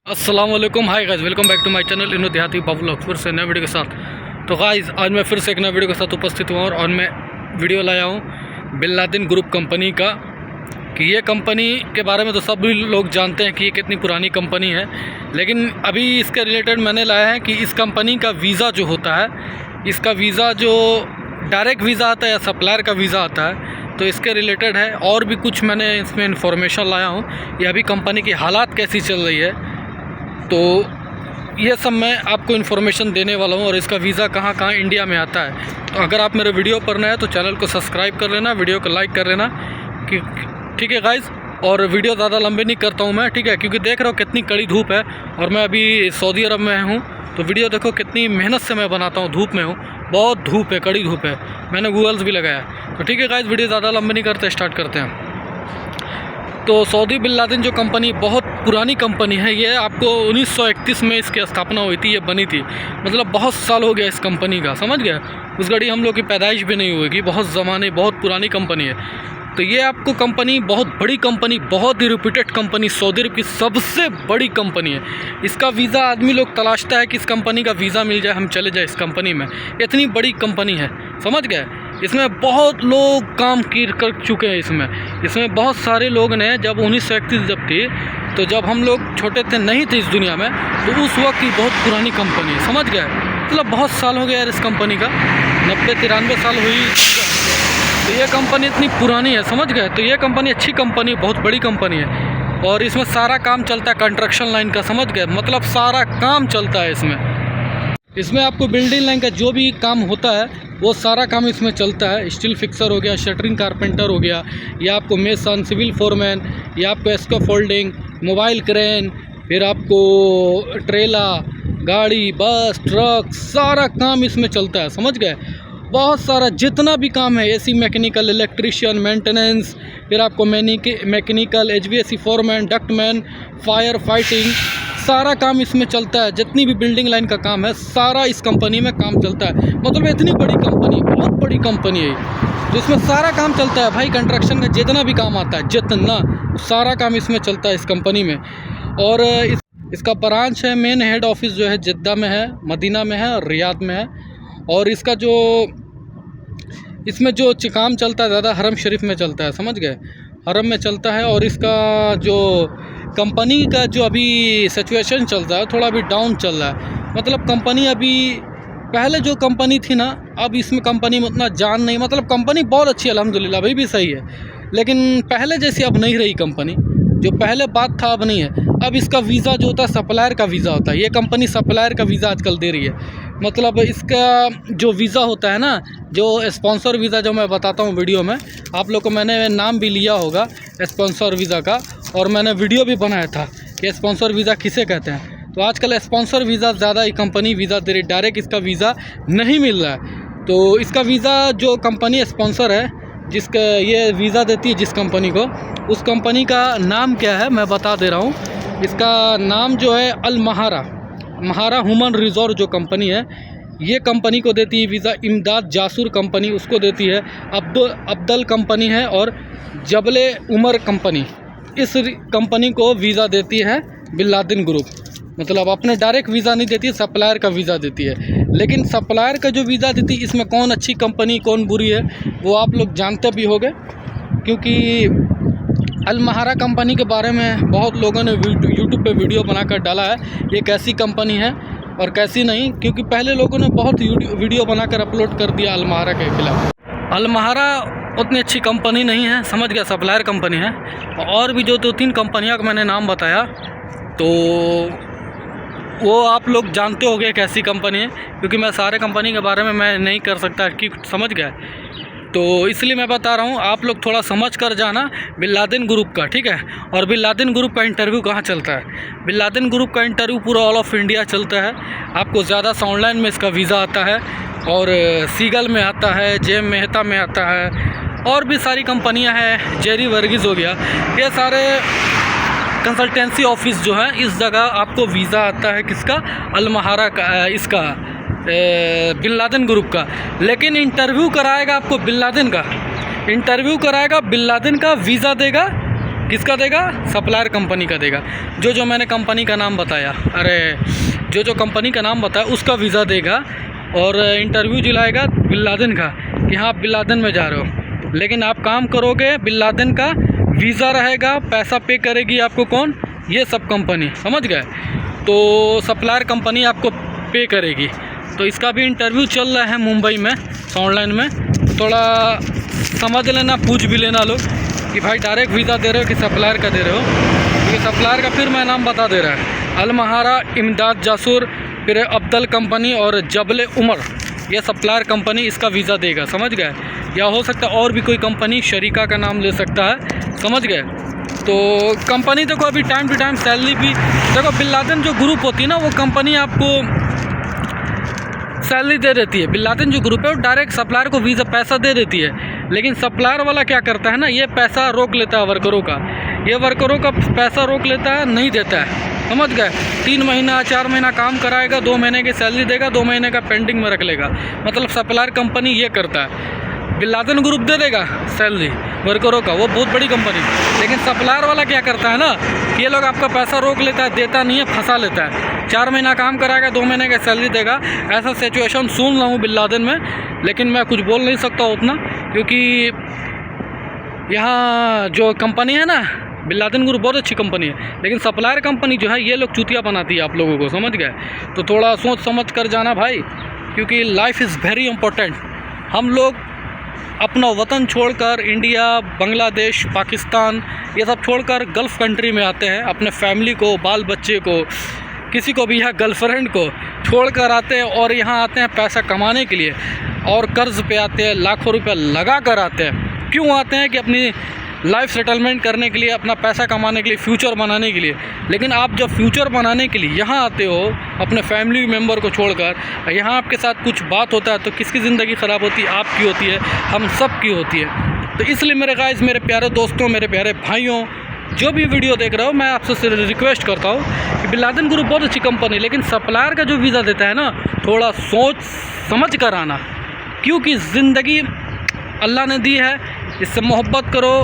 अस्सलाम वालेकुम, hi guys, welcome back to my channel इनो देहाती बाबू फिर से नए वीडियो के साथ। तो गाइस आज मैं फिर से एक नए वीडियो के साथ उपस्थित हुआ और मैं वीडियो लाया हूँ बिन लादेन ग्रुप कंपनी का। कि ये कंपनी के बारे में तो सभी लोग जानते हैं कि ये कितनी पुरानी कंपनी है, लेकिन अभी इसके रिलेटेड मैंने लाया है कि इस कंपनी का वीज़ा जो होता है, इसका वीज़ा जो डायरेक्ट वीज़ा आता है या सप्लायर का वीज़ा आता है, तो इसके रिलेटेड है। और भी कुछ मैंने इसमें इन्फॉर्मेशन लाया हूँ, ये अभी कंपनी की हालात कैसी चल रही है, तो ये सब मैं आपको इन्फॉर्मेशन देने वाला हूँ। और इसका वीज़ा कहाँ कहाँ इंडिया में आता है। तो अगर आप मेरे वीडियो पर नए हैं तो चैनल को सब्सक्राइब कर लेना, वीडियो को लाइक कर लेना कि ठीक है गाइज़। और वीडियो ज़्यादा लंबे नहीं करता हूँ मैं, ठीक है, क्योंकि देख रहा हूँ कितनी कड़ी धूप है और मैं अभी सऊदी अरब में हूँ। तो वीडियो देखो कितनी मेहनत से मैं बनाता हूँ, धूप में हूँ, बहुत धूप है, कड़ी धूप है, मैंने गूगल्स भी लगाया। तो ठीक है गाइज़, वीडियो ज़्यादा लंबे नहीं करते, स्टार्ट करते हैं। तो सऊदी बिन लादेन जो कंपनी बहुत पुरानी कंपनी है, ये आपको 1931 में इसकी स्थापना हुई थी, ये बनी थी, मतलब बहुत साल हो गया इस कंपनी का, समझ गया। उस घड़ी हम लोग की पैदाइश भी नहीं होगी, बहुत ज़माने, बहुत पुरानी कंपनी है। तो ये आपको कंपनी बहुत बड़ी कंपनी, बहुत ही रिप्यूटेड कंपनी, सऊदी अरब की सबसे बड़ी कंपनी है। इसका वीज़ा आदमी लोग तलाशता है कि इस कंपनी का वीज़ा मिल जाए, हम चले जाए इस कंपनी में, इतनी बड़ी कंपनी है, समझ गए। इसमें बहुत लोग काम कर चुके हैं। इसमें बहुत सारे लोग ने, जब 1931 जब थी, तो जब हम लोग छोटे थे, नहीं थे इस दुनिया में, तो उस वक्त की बहुत पुरानी कंपनी है, समझ गए। मतलब बहुत साल हो गया यार इस कंपनी का, 90-93 साल हुई, तो ये कंपनी इतनी पुरानी है, समझ गए। तो ये कंपनी अच्छी कंपनी, बहुत बड़ी कंपनी है। और इसमें सारा काम चलता है कंस्ट्रक्शन लाइन का, समझ गए, मतलब सारा काम चलता है इसमें आपको बिल्डिंग लाइन का जो भी काम होता है वो सारा काम इसमें चलता है। स्टील फिक्सर हो गया, शटरिंग कारपेंटर हो गया, या आपको मेसन, सिविल फोरमैन, या आपको स्कैफोल्डिंग, मोबाइल क्रेन, फिर आपको ट्रेला, गाड़ी, बस, ट्रक, सारा काम इसमें चलता है, समझ गए। बहुत सारा जितना भी काम है, एसी मैकेनिकल, इलेक्ट्रिशियन, मेंटेनेंस, फिर आपको mechanical, HVAC foreman, ductman, fire fighting, सारा काम इसमें चलता है। जितनी भी बिल्डिंग लाइन का काम है, सारा इस कंपनी में काम चलता है। मतलब इतनी बड़ी कंपनी, बहुत बड़ी कंपनी है, तो इसमें सारा काम चलता है भाई। कंस्ट्रक्शन का जितना भी काम आता है, जितना सारा काम इसमें चलता है इस कंपनी में। और इसका ब्रांच है, मेन हेड ऑफिस जो है जिद्दा में है, मदीना में है और रियाद में है। और इसका जो इसमें जो काम चलता है ज़्यादा हरम शरीफ में चलता है, समझ गए, हरम में चलता है। और इसका जो कंपनी का जो अभी सिचुएशन चल रहा है, थोड़ा अभी डाउन चल रहा है। मतलब कंपनी अभी, पहले जो कंपनी थी ना, अब इसमें कंपनी में उतना जान नहीं, मतलब कंपनी बहुत अच्छी है अल्हम्दुलिल्लाह, अभी भी सही है, लेकिन पहले जैसी अब नहीं रही कंपनी। जो पहले बात था अब नहीं है। अब इसका वीज़ा जो होता है सप्लायर का वीज़ा होता है, ये कंपनी सप्लायर का वीज़ा आजकल दे रही है। मतलब इसका जो वीज़ा होता है ना, जो स्पॉन्सर वीज़ा जो मैं बताता हूँ वीडियो में, आप लोग को मैंने नाम भी लिया होगा स्पॉन्सर वीज़ा का, और मैंने वीडियो भी बनाया था कि स्पॉन्सर वीज़ा किसे कहते हैं। तो आजकल स्पॉन्सर वीज़ा ज़्यादा ही कंपनी वीज़ा दे रही, डायरेक्ट इसका वीज़ा नहीं मिल रहा है। तो इसका वीज़ा जो कंपनी स्पॉन्सर है, जिसका ये वीज़ा देती है जिस कंपनी को, उस कंपनी का नाम क्या है मैं बता दे रहा हूँ। इसका नाम जो है अल महारा ह्यूमन रिजोर्स जो कंपनी है, ये कंपनी को देती है वीज़ा। इमदाद जासूर कंपनी उसको देती है, अब्दल कंपनी है, और जबले उमर कंपनी, इस कंपनी को वीज़ा देती है बिन लादेन ग्रुप। मतलब अपने डायरेक्ट वीज़ा नहीं देती है, सप्लायर का वीज़ा देती है। लेकिन सप्लायर का जो वीज़ा देती है, इसमें कौन अच्छी कंपनी कौन बुरी है वो आप लोग जानते भी होंगे, क्योंकि अल महारा कंपनी के बारे में बहुत लोगों ने यूट्यूब पे वीडियो बनाकर डाला है, ये कैसी कंपनी है और कैसी नहीं। क्योंकि पहले लोगों ने बहुत वीडियो बनाकर अपलोड कर दिया अल महारा के खिलाफ। अल महारा उतनी अच्छी कंपनी नहीं है, समझ गया, सप्लायर कंपनी है। और भी जो 2-3 कंपनियां का मैंने नाम बताया, तो वो आप लोग जानते होंगे कैसी कंपनी है, क्योंकि मैं सारे कंपनी के बारे में मैं नहीं कर सकता, कि समझ गए। तो इसलिए मैं बता रहा हूँ, आप लोग थोड़ा समझ कर जाना बिन लादेन ग्रुप का, ठीक है। और बिन लादेन ग्रुप का इंटरव्यू कहाँ चलता है? बिन लादेन ग्रुप का इंटरव्यू पूरा ऑल ऑफ इंडिया चलता है। आपको ज़्यादा से ऑनलाइन में इसका वीज़ा आता है, और सीगल में आता है, जेम मेहता में आता है, और भी सारी कंपनियां हैं, जेरी वर्गीज़ हो गया, ये सारे कंसल्टेंसी ऑफिस जो है, इस जगह आपको वीज़ा आता है किसका? अल महारा का, इसका बिन लादेन ग्रुप का। लेकिन इंटरव्यू कराएगा आपको बिन लादेन का, इंटरव्यू कराएगा बिन लादेन का, वीज़ा देगा किसका देगा? सप्लायर कंपनी का देगा। जो मैंने कंपनी का नाम बताया, अरे जो कंपनी का नाम बताया उसका वीज़ा देगा और इंटरव्यू दिलाएगा बिन लादेन का कि हाँ आप बिन लादेन में जा रहे हो। लेकिन आप काम करोगे, बिन लादेन का वीज़ा रहेगा, पैसा पे करेगी आपको कौन? ये सब कंपनी, समझ गए? तो सप्लायर कंपनी आपको पे करेगी। तो इसका भी इंटरव्यू चल रहा है मुंबई में ऑनलाइन में। थोड़ा समझ लेना, पूछ भी लेना लोग कि भाई डायरेक्ट वीज़ा दे रहे हो कि सप्लायर का दे रहे हो। क्योंकि सप्लायर का फिर मैं नाम बता दे रहा है, अल महारा, इमदाद जासूर, फिर अब्दल कंपनी और जबले उमर, ये सप्लायर कंपनी इसका वीज़ा देगा, समझ गए? या हो सकता है और भी कोई कंपनी शरीका का नाम ले सकता है, समझ गए? तो कंपनी देखो अभी टाइम टू टाइम सैलरी भी देखो, बिन लादेन जो ग्रुप होती है ना वो कंपनी आपको सैलरी दे देती है। बिन लादेन जो ग्रुप है वो डायरेक्ट सप्लायर को वीज़ा पैसा दे देती है। लेकिन सप्लायर वाला क्या करता है ना, ये पैसा रोक लेता है वर्करों का, ये वर्करों का पैसा रोक लेता है, नहीं देता है, समझ गए? 3 महीना 4 महीना काम कराएगा, 2 महीने की सैलरी देगा, 2 महीने का पेंडिंग में रख लेगा। मतलब सप्लायर कंपनी ये करता है। बिन लादेन ग्रुप दे देगा सैलरी वर्करों का, वो बहुत बड़ी कंपनी। लेकिन सप्लायर वाला क्या करता है ना, ये लोग आपका पैसा रोक लेता है, देता नहीं है, फंसा लेता है। 4 महीना काम कराएगा, 2 महीने का सैलरी देगा। ऐसा सिचुएशन सुन रहा हूँ बिन लादेन में, लेकिन मैं कुछ बोल नहीं सकता उतना, क्योंकि यहाँ जो कंपनी है ना, बिन लादेन ग्रुप बहुत अच्छी कंपनी है। लेकिन सप्लायर कंपनी जो है ये लोग चूतिया बनाती है आप लोगों को, समझ गए? तो थोड़ा सोच समझ कर जाना भाई, क्योंकि लाइफ इज़ वेरी इम्पोर्टेंट। हम लोग अपना वतन छोड़कर इंडिया, बांग्लादेश, पाकिस्तान ये सब छोड़कर गल्फ़ कंट्री में आते हैं, अपने फैमिली को, बाल बच्चे को, किसी को भी यहाँ गर्लफ्रेंड को छोड़कर आते हैं और यहाँ आते हैं पैसा कमाने के लिए, और कर्ज़ पे आते हैं, लाखों रुपया लगा कर आते हैं। क्यों आते हैं? कि अपनी लाइफ सेटलमेंट करने के लिए, अपना पैसा कमाने के लिए, फ्यूचर बनाने के लिए। लेकिन आप जब फ्यूचर बनाने के लिए यहाँ आते हो अपने फैमिली मेम्बर को छोड़कर, यहाँ आपके साथ कुछ बात होता है तो किसकी ज़िंदगी ख़राब होती है? आपकी होती है, हम सब की होती है। तो इसलिए मेरे गाइस, मेरे प्यारे दोस्तों, मेरे प्यारे भाइयों, जो भी वीडियो देख रहे हो, मैं आपसे रिक्वेस्ट करता हूँ कि बिन लादेन ग्रुप बहुत अच्छी कंपनी, लेकिन सप्लायर का जो वीज़ा देता है ना, थोड़ा सोच समझ कर आना। क्योंकि ज़िंदगी अल्लाह ने दी है, इससे मोहब्बत करो,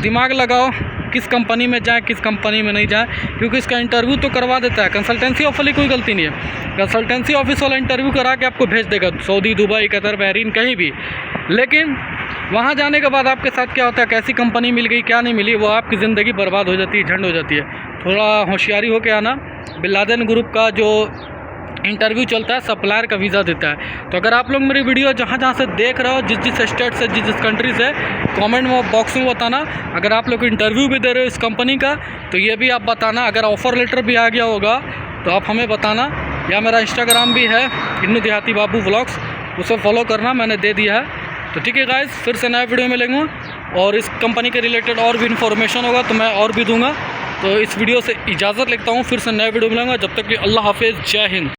दिमाग लगाओ, किस कंपनी में जाए, किस कंपनी में नहीं जाए। क्योंकि इसका इंटरव्यू तो करवा देता है, कंसल्टेंसी ऑफिस वाली कोई गलती नहीं है। कंसल्टेंसी ऑफिस वाला इंटरव्यू करा के आपको भेज देगा सऊदी, दुबई, कतर, बहरीन, कहीं भी। लेकिन वहाँ जाने के बाद आपके साथ क्या होता है, कैसी कंपनी मिल गई, क्या नहीं मिली, वो आपकी ज़िंदगी बर्बाद हो जाती है, झंड हो जाती है। थोड़ा होशियारी हो के आना। बिन लादेन ग्रुप का जो इंटरव्यू चलता है, सप्लायर का वीज़ा देता है। तो अगर आप लोग मेरी वीडियो जहाँ से देख रहे हो, जिस स्टेट से, जिस कंट्री से, कमेंट में बॉक्स में बताना। अगर आप लोग इंटरव्यू भी दे रहे हो इस कंपनी का, तो ये भी आप बताना। अगर ऑफ़र लेटर भी आ गया होगा तो आप हमें बताना। या मेरा इंस्टाग्राम भी है, इन्नू देहाती बाबू व्लॉग्स, उसे फॉलो करना, मैंने दे दिया है। तो ठीक है गाइस, फिर से नया वीडियो मिलेंगे और इस कंपनी के रिलेटेड और भी इन्फॉर्मेशन होगा तो मैं और भी दूंगा। तो इस वीडियो से इजाज़त लेता हूँ, फिर से नया वीडियो मिलेंगे। जब तक कि अल्लाह हाफिज़, जय हिंद।